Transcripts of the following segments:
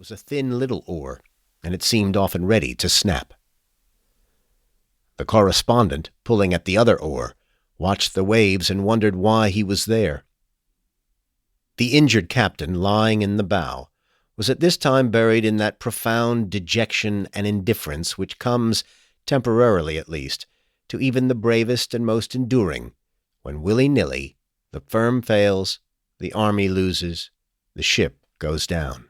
was a thin little oar, and it seemed often ready to snap. The correspondent, pulling at the other oar, watched the waves and wondered why he was there. The injured captain, lying in the bow, was at this time buried in that profound dejection and indifference which comes, temporarily at least, to even the bravest and most enduring, when willy-nilly the firm fails, the army loses, the ship goes down.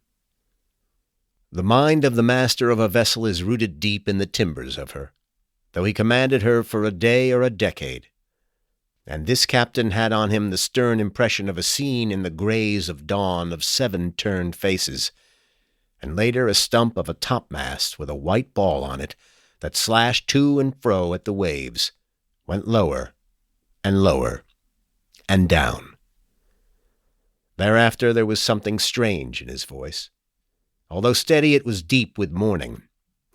The mind of the master of a vessel is rooted deep in the timbers of her, though he commanded her for a day or a decade. And this captain had on him the stern impression of a scene in the grays of dawn of 7 turned faces, and later a stump of a topmast with a white ball on it that slashed to and fro at the waves, went lower and lower and down. Thereafter there was something strange in his voice. Although steady, it was deep with mourning,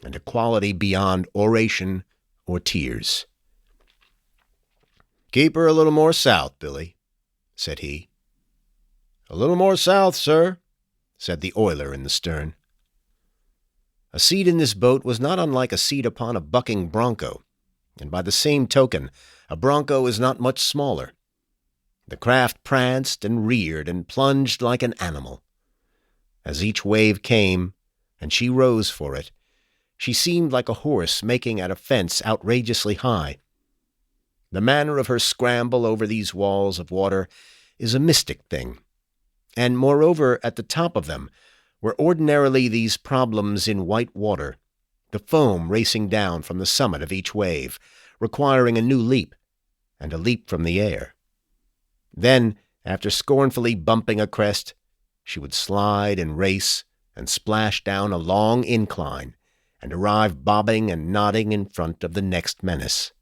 and a quality beyond oration or tears. "Keep her a little more south, Billy," said he. "A little more south, sir," said the oiler in the stern. A seat in this boat was not unlike a seat upon a bucking bronco, and by the same token, a bronco is not much smaller. The craft pranced and reared and plunged like an animal. As each wave came, and she rose for it, she seemed like a horse making at a fence outrageously high. The manner of her scramble over these walls of water is a mystic thing, and moreover, at the top of them, were ordinarily these problems in white water, the foam racing down from the summit of each wave, requiring a new leap, and a leap from the air. Then, after scornfully bumping a crest, she would slide and race and splash down a long incline and arrive bobbing and nodding in front of the next menace.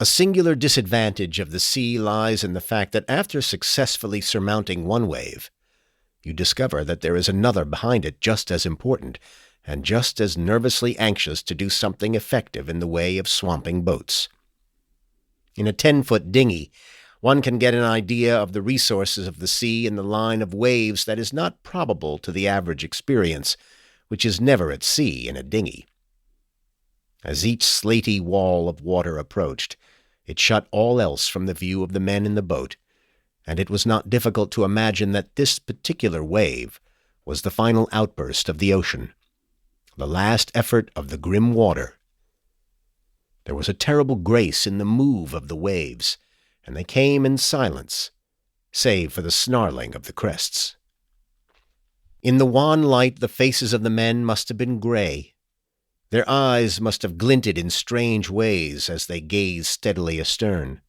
A singular disadvantage of the sea lies in the fact that after successfully surmounting one wave, you discover that there is another behind it just as important and just as nervously anxious to do something effective in the way of swamping boats. In a 10-foot dinghy, one can get an idea of the resources of the sea in the line of waves that is not probable to the average experience, which is never at sea in a dinghy. As each slaty wall of water approached, it shut all else from the view of the men in the boat, and it was not difficult to imagine that this particular wave was the final outburst of the ocean, the last effort of the grim water. There was a terrible grace in the move of the waves, and they came in silence, save for the snarling of the crests. In the wan light the faces of the men must have been gray. Their eyes must have glinted in strange ways as they gazed steadily astern.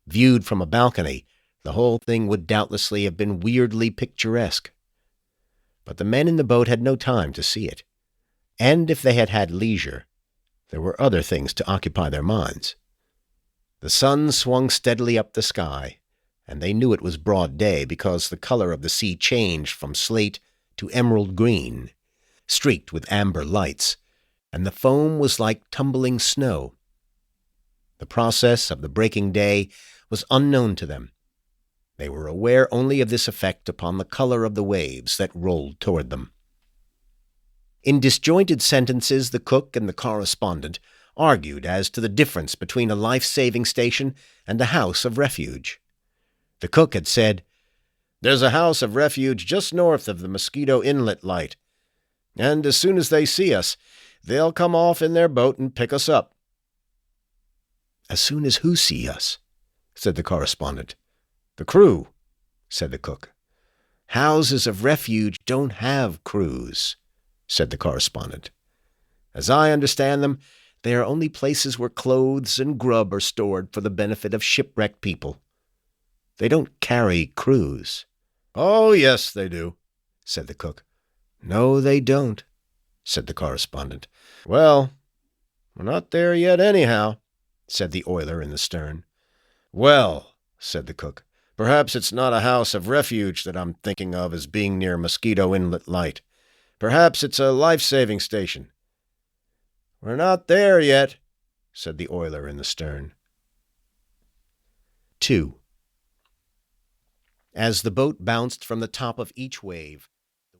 Viewed from a balcony, the whole thing would doubtlessly have been weirdly picturesque. But the men in the boat had no time to see it, and if they had had leisure, there were other things to occupy their minds. The sun swung steadily up the sky, and they knew it was broad day because the color of the sea changed from slate to emerald green, streaked with amber lights, and the foam was like tumbling snow. The process of the breaking day was unknown to them. They were aware only of this effect upon the color of the waves that rolled toward them. In disjointed sentences, the cook and the correspondent argued as to the difference between a life-saving station and a house of refuge. The cook had said, "There's a house of refuge just north of the Mosquito Inlet light, and as soon as they see us, they'll come off in their boat and pick us up." "As soon as who see us?" said the correspondent. "The crew," said the cook. "Houses of refuge don't have crews," said the correspondent. "As I understand them, they are only places where clothes and grub are stored for the benefit of shipwrecked people. They don't carry crews." "Oh, yes, they do," said the cook. "No, they don't," said the correspondent. "Well, we're not there yet anyhow," said the oiler in the stern. "Well," said the cook, "perhaps it's not a house of refuge that I'm thinking of as being near Mosquito Inlet Light. Perhaps it's a life-saving station." "We're not there yet," said the oiler in the stern. 2. As the boat bounced from the top of each wave,